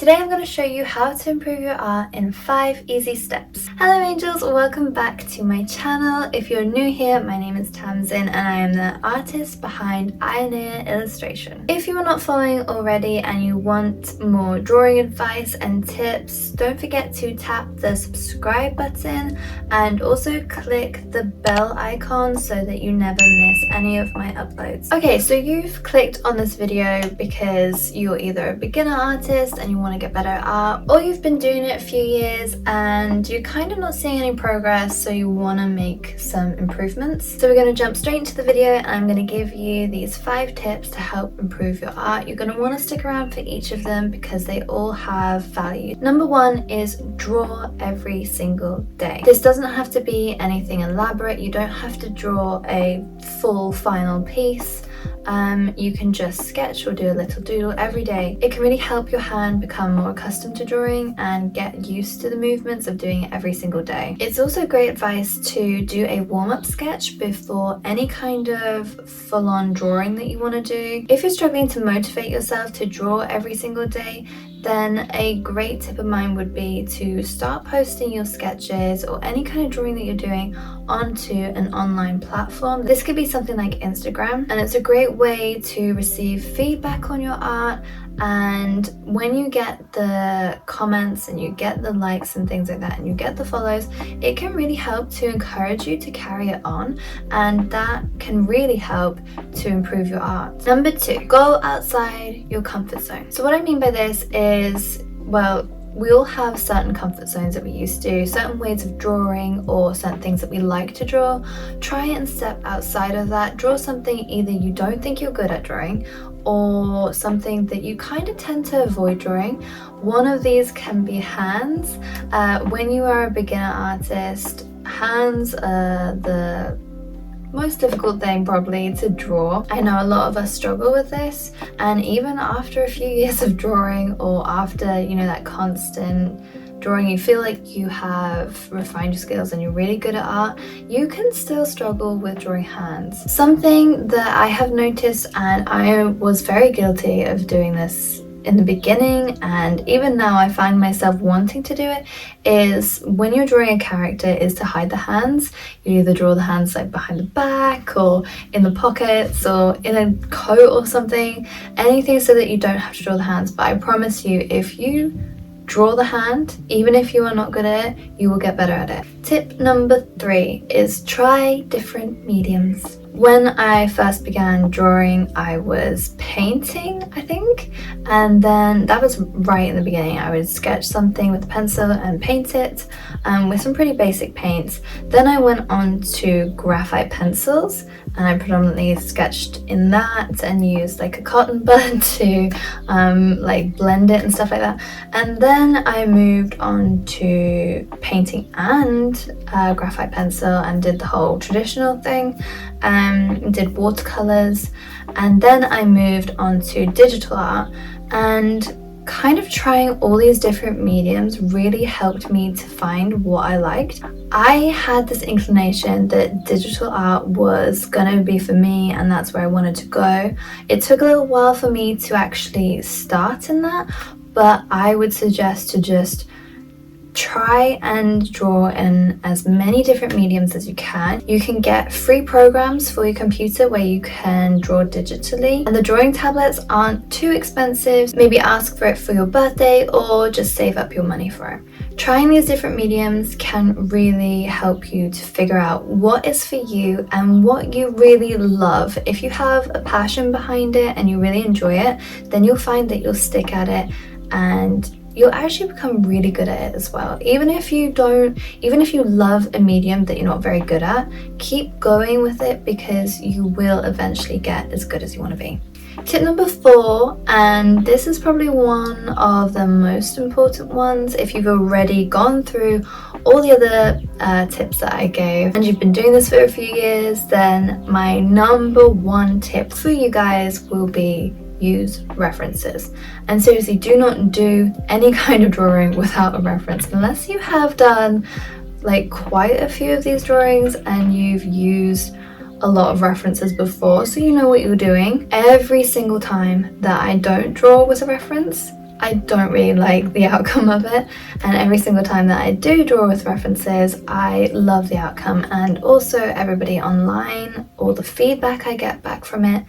Today I'm going to show you how to improve your art in 5 easy steps. Hello angels, welcome back to my channel. If you're new here, my name is Tamsin and I am the artist behind Ioneer Illustration. If you are not following already and you want more drawing advice and tips, don't forget to tap the subscribe button and also click the bell icon so that you never miss any of my uploads. Okay, so you've clicked on this video because you're either a beginner artist and you want to get better at art, or you've been doing it a few years and you're kind of not seeing any progress, so you want to make some improvements. So we're going to jump straight into the video and I'm going to give you these 5 tips to help improve your art. You're going to want to stick around for each of them because they all have value. Number 1 is draw every single day. This doesn't have to be anything elaborate. You don't have to draw a full final piece. You can just sketch or do a little doodle every day. It can really help your hand become more accustomed to drawing and get used to the movements of doing it every single day. It's also great advice to do a warm-up sketch before any kind of full-on drawing that you want to do. If you're struggling to motivate yourself to draw every single day, then a great tip of mine would be to start posting your sketches or any kind of drawing that you're doing onto an online platform. This could be something like Instagram, and it's a great way to receive feedback on your art. And when you get the comments and you get the likes and things like that and you get the follows, it can really help to encourage you to carry it on, and that can really help to improve your art. Number 2, go outside your comfort zone. So what I mean by this is, well, we all have certain comfort zones that we used to, certain ways of drawing or certain things that we like to draw. Try and step outside of that. Draw something either you don't think you're good at drawing or something that you kind of tend to avoid drawing. One of these can be hands. When you are a beginner artist, hands are the most difficult thing probably to draw. I know a lot of us struggle with this, and even after a few years of drawing or after, you know, that constant drawing, you feel like you have refined your skills and you're really good at art, you can still struggle with drawing hands. Something that I have noticed, and I was very guilty of doing this in the beginning and even now I find myself wanting to do it, is when you're drawing a character is to hide the hands. You either draw the hands like behind the back or in the pockets or in a coat or something, anything so that you don't have to draw the hands. But I promise you, if you draw the hand, even if you are not good at it, you will get better at it. Tip number 3 is try different mediums. When I first began drawing, I was painting, I think, and then that was right in the beginning. I would sketch something with a pencil and paint it with some pretty basic paints. Then I went on to graphite pencils and I predominantly sketched in that and used like a cotton bud to like blend it and stuff like that. And then I moved on to painting and graphite pencil and did the whole traditional thing. Did watercolors, and then I moved on to digital art, and kind of trying all these different mediums really helped me to find what I liked. I had this inclination that digital art was gonna be for me and that's where I wanted to go. It took a little while for me to actually start in that, but I would suggest to just try and draw in as many different mediums as you can. You can get free programs for your computer where you can draw digitally, and the drawing tablets aren't too expensive. Maybe ask for it for your birthday or just save up your money for it. Trying these different mediums can really help you to figure out what is for you and what you really love. If you have a passion behind it and you really enjoy it, then you'll find that you'll stick at it and you'll actually become really good at it as well. Even if you love a medium that you're not very good at, keep going with it because you will eventually get as good as you want to be. Tip number 4, and this is probably one of the most important ones if you've already gone through all the other tips that I gave and you've been doing this for a few years, then my number 1 tip for you guys will be use references. And seriously, do not do any kind of drawing without a reference unless you have done like quite a few of these drawings and you've used a lot of references before, so you know what you're doing. Every single time that I don't draw with a reference, I don't really like the outcome of it, and every single time that I do draw with references, I love the outcome. And also everybody online, all the feedback I get back from it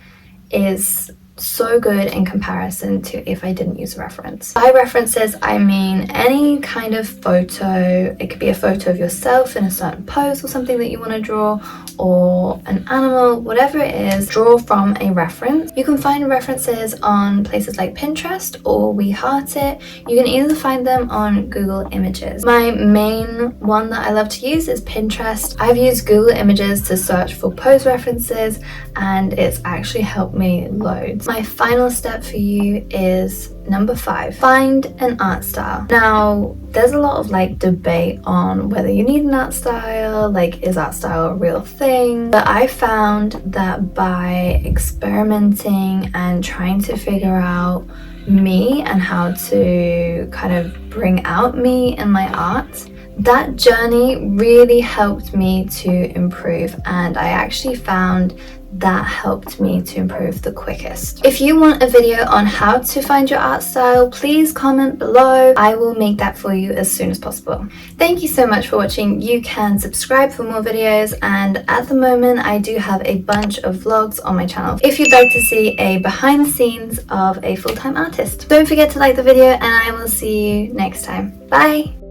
is so good in comparison to if I didn't use a reference. By references, I mean any kind of photo. It could be a photo of yourself in a certain pose or something that you want to draw, or an animal, whatever it is, draw from a reference. You can find references on places like Pinterest or We Heart It. You can either find them on Google Images. My main one that I love to use is Pinterest. I've used Google Images to search for pose references, and it's actually helped me loads. My final step for you is number 5, find an art style. Now, there's a lot of debate on whether you need an art style, is art style a real thing? But I found that by experimenting and trying to figure out me and how to kind of bring out me in my art, that journey really helped me to improve, and I actually found that helped me to improve the quickest. If you want a video on how to find your art style, please comment below. I will make that for you as soon as possible. Thank you so much for watching. You can subscribe for more videos, and at the moment I do have a bunch of vlogs on my channel if you'd like to see a behind the scenes of a full-time artist. Don't forget to like the video, and I will see you next time. Bye!